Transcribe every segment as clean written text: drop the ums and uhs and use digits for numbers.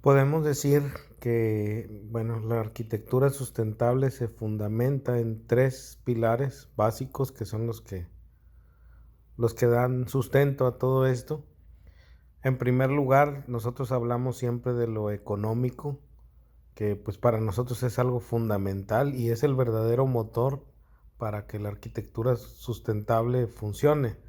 Podemos decir que, bueno, la arquitectura sustentable se fundamenta en tres pilares básicos que son los que dan sustento a todo esto. En primer lugar, nosotros hablamos siempre de lo económico, que pues para nosotros es algo fundamental y es el verdadero motor para que la arquitectura sustentable funcione.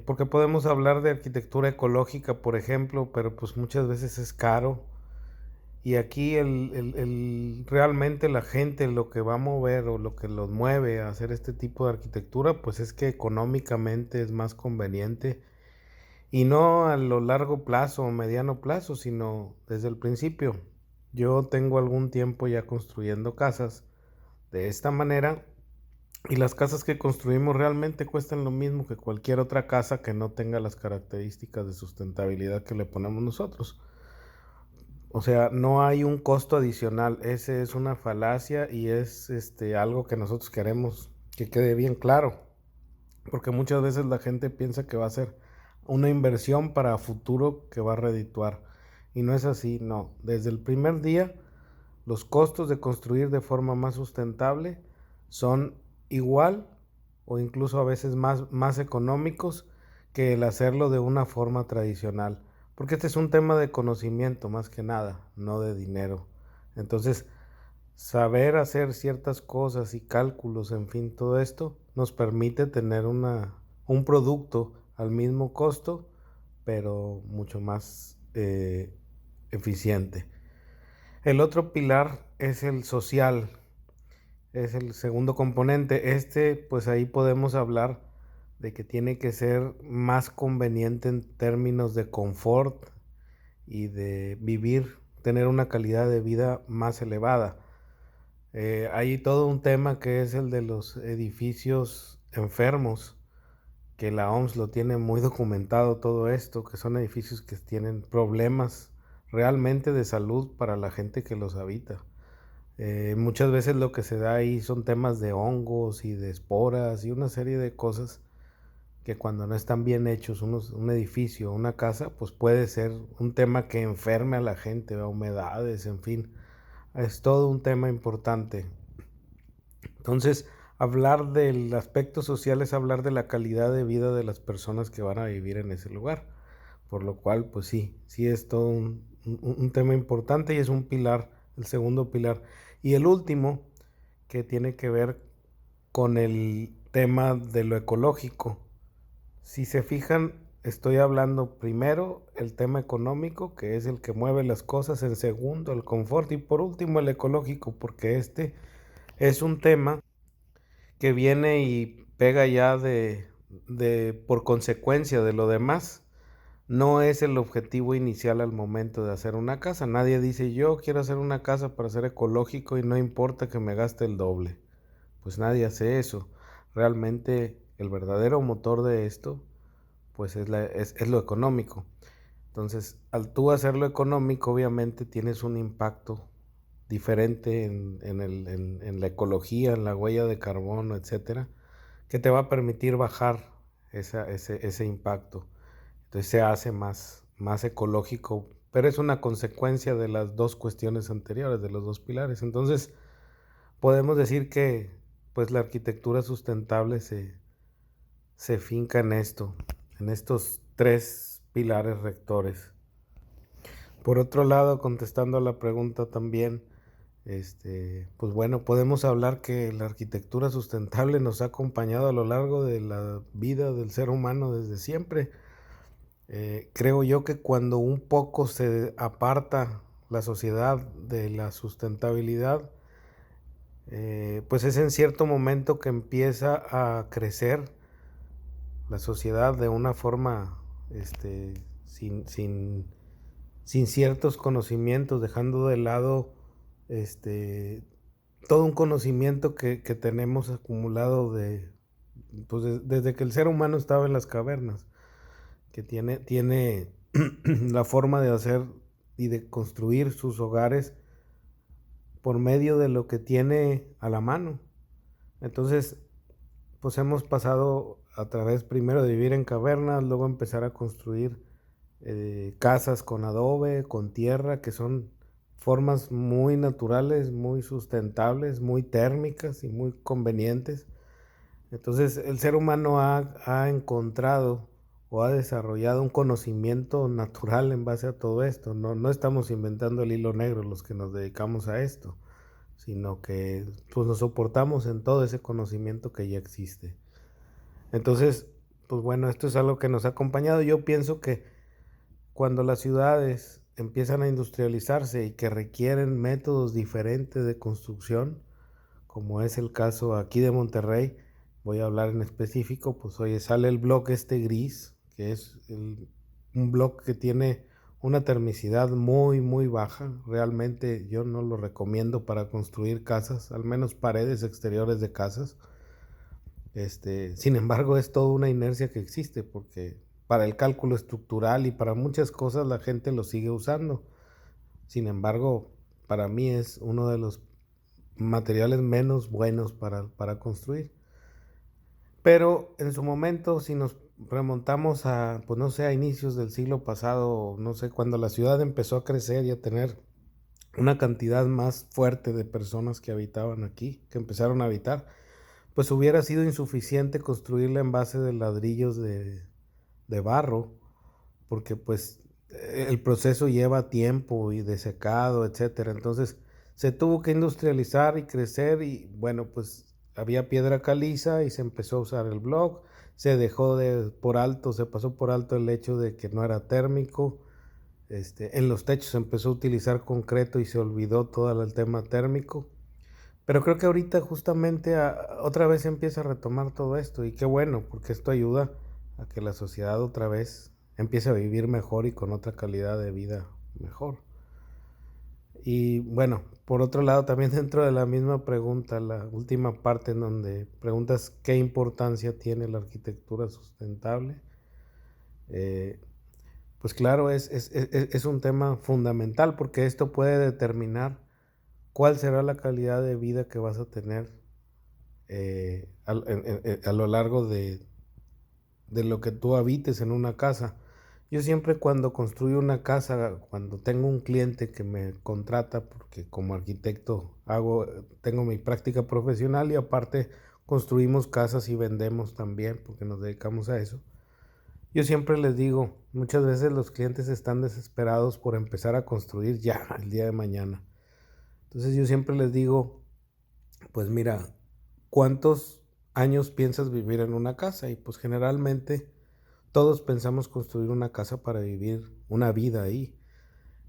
Porque podemos hablar de arquitectura ecológica, por ejemplo, pero pues muchas veces es caro. Y aquí realmente la gente lo que va a mover o lo que los mueve a hacer este tipo de arquitectura, pues es que económicamente es más conveniente y no a lo largo plazo o mediano plazo, sino desde el principio. Yo tengo algún tiempo ya construyendo casas de esta manera y las casas que construimos realmente cuestan lo mismo que cualquier otra casa que no tenga las características de sustentabilidad que le ponemos nosotros. O sea, no hay un costo adicional. Ese es una falacia y es algo que nosotros queremos que quede bien claro, porque muchas veces la gente piensa que va a ser una inversión para futuro que va a redituar y no es así, no. Desde el primer día, los costos de construir de forma más sustentable son igual o incluso a veces más económicos que el hacerlo de una forma tradicional. Porque este es un tema de conocimiento más que nada, no de dinero. Entonces, saber hacer ciertas cosas y cálculos, en fin, todo esto nos permite tener un producto al mismo costo, pero mucho más eficiente. El otro pilar es el social, es el segundo componente. Pues ahí podemos hablar de que tiene que ser más conveniente en términos de confort y de vivir, tener una calidad de vida más elevada. Hay todo un tema que es el de los edificios enfermos, que la OMS lo tiene muy documentado todo esto, que son edificios que tienen problemas realmente de salud para la gente que los habita. Muchas veces lo que se da ahí son temas de hongos y de esporas y una serie de cosas que cuando no están bien hechos un edificio, una casa, pues puede ser un tema que enferme a la gente, a humedades, en fin, es todo un tema importante. Entonces, hablar del aspecto social es hablar de la calidad de vida de las personas que van a vivir en ese lugar, por lo cual, pues sí es todo un tema importante y es un pilar, el segundo pilar. Y el último, que tiene que ver con el tema de lo ecológico. Si se fijan, estoy hablando primero el tema económico, que es el que mueve las cosas, en segundo el confort y por último el ecológico, porque este es un tema que viene y pega ya por consecuencia de lo demás. No es el objetivo inicial al momento de hacer una casa. Nadie dice yo quiero hacer una casa para ser ecológico y no importa que me gaste el doble. Pues nadie hace eso. Realmente el verdadero motor de esto pues es lo económico. Entonces, al tú hacerlo económico, obviamente tienes un impacto diferente en la ecología, en la huella de carbono, etcétera, que te va a permitir bajar ese impacto. Entonces se hace más ecológico, pero es una consecuencia de las dos cuestiones anteriores, de los dos pilares. Entonces, podemos decir que pues la arquitectura sustentable se finca en esto, en estos tres pilares rectores. Por otro lado, contestando a la pregunta también, pues bueno, podemos hablar que la arquitectura sustentable nos ha acompañado a lo largo de la vida del ser humano desde siempre. Creo yo que cuando un poco se aparta la sociedad de la sustentabilidad, pues es en cierto momento que empieza a crecer la sociedad de una forma sin, sin, sin ciertos conocimientos, dejando de lado este, todo un conocimiento que tenemos acumulado desde que el ser humano estaba en las cavernas, que tiene la forma de hacer y de construir sus hogares por medio de lo que tiene a la mano. Entonces, pues hemos pasado a través primero de vivir en cavernas, luego empezar a construir casas con adobe, con tierra, que son formas muy naturales, muy sustentables, muy térmicas y muy convenientes. Entonces, el ser humano ha encontrado o ha desarrollado un conocimiento natural en base a todo esto. No estamos inventando el hilo negro los que nos dedicamos a esto, sino que pues nos soportamos en todo ese conocimiento que ya existe. Entonces, pues bueno, esto es algo que nos ha acompañado. Yo pienso que cuando las ciudades empiezan a industrializarse y que requieren métodos diferentes de construcción, como es el caso aquí de Monterrey, voy a hablar en específico, pues oye, sale el bloque este gris, que es un bloque que tiene una termicidad muy, muy baja. Realmente yo no lo recomiendo para construir casas, al menos paredes exteriores de casas. Sin embargo, es toda una inercia que existe, porque para el cálculo estructural y para muchas cosas la gente lo sigue usando. Sin embargo, para mí es uno de los materiales menos buenos para construir. Pero en su momento, si nos remontamos a, pues no sé, a inicios del siglo pasado, no sé, cuando la ciudad empezó a crecer y a tener una cantidad más fuerte de personas que habitaban aquí, que empezaron a habitar, pues hubiera sido insuficiente construirla en base de ladrillos de barro, porque pues el proceso lleva tiempo y de secado, etcétera. Entonces se tuvo que industrializar y crecer y bueno, pues había piedra caliza y se empezó a usar el block. Se dejó por alto, se pasó por alto el hecho de que no era térmico. En los techos se empezó a utilizar concreto y se olvidó todo el tema térmico. Pero creo que ahorita justamente otra vez empieza a retomar todo esto y qué bueno, porque esto ayuda a que la sociedad otra vez empiece a vivir mejor y con otra calidad de vida mejor. Y bueno, por otro lado, también dentro de la misma pregunta, la última parte en donde preguntas qué importancia tiene la arquitectura sustentable, eh, pues claro, es un tema fundamental porque esto puede determinar cuál será la calidad de vida que vas a tener a lo largo de lo que tú habites en una casa. Yo siempre cuando construyo una casa, cuando tengo un cliente que me contrata, porque como arquitecto tengo mi práctica profesional y aparte construimos casas y vendemos también, porque nos dedicamos a eso. Yo siempre les digo, muchas veces los clientes están desesperados por empezar a construir ya el día de mañana. Entonces yo siempre les digo, pues mira, ¿cuántos años piensas vivir en una casa? Y pues generalmente todos pensamos construir una casa para vivir una vida ahí.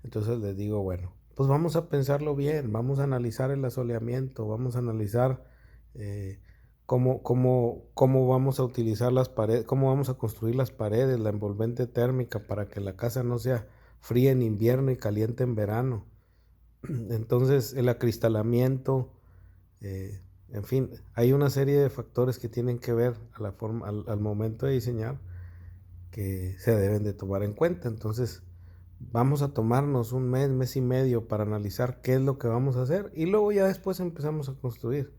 Entonces les digo, bueno, pues vamos a pensarlo bien, vamos a analizar el asoleamiento, vamos a analizar eh, cómo vamos a utilizar las paredes, cómo vamos a construir las paredes, la envolvente térmica para que la casa no sea fría en invierno y caliente en verano. Entonces el acristalamiento, en fin, hay una serie de factores que tienen que ver a la forma, al momento de diseñar que se deben de tomar en cuenta. Entonces, vamos a tomarnos un mes, mes y medio para analizar qué es lo que vamos a hacer y luego ya después empezamos a construir.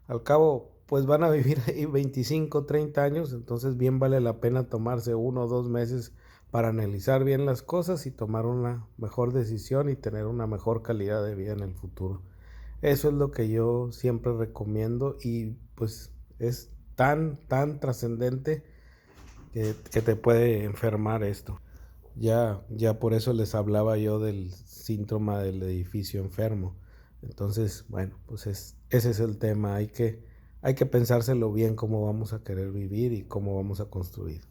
Al cabo, pues van a vivir ahí 25, 30 años, entonces bien vale la pena tomarse 1 o 2 meses para analizar bien las cosas y tomar una mejor decisión y tener una mejor calidad de vida en el futuro. Eso es lo que yo siempre recomiendo y pues es tan trascendente que te puede enfermar esto. Ya por eso les hablaba yo del síntoma del edificio enfermo. Entonces, bueno, pues ese es el tema. Hay que pensárselo bien cómo vamos a querer vivir y cómo vamos a construir.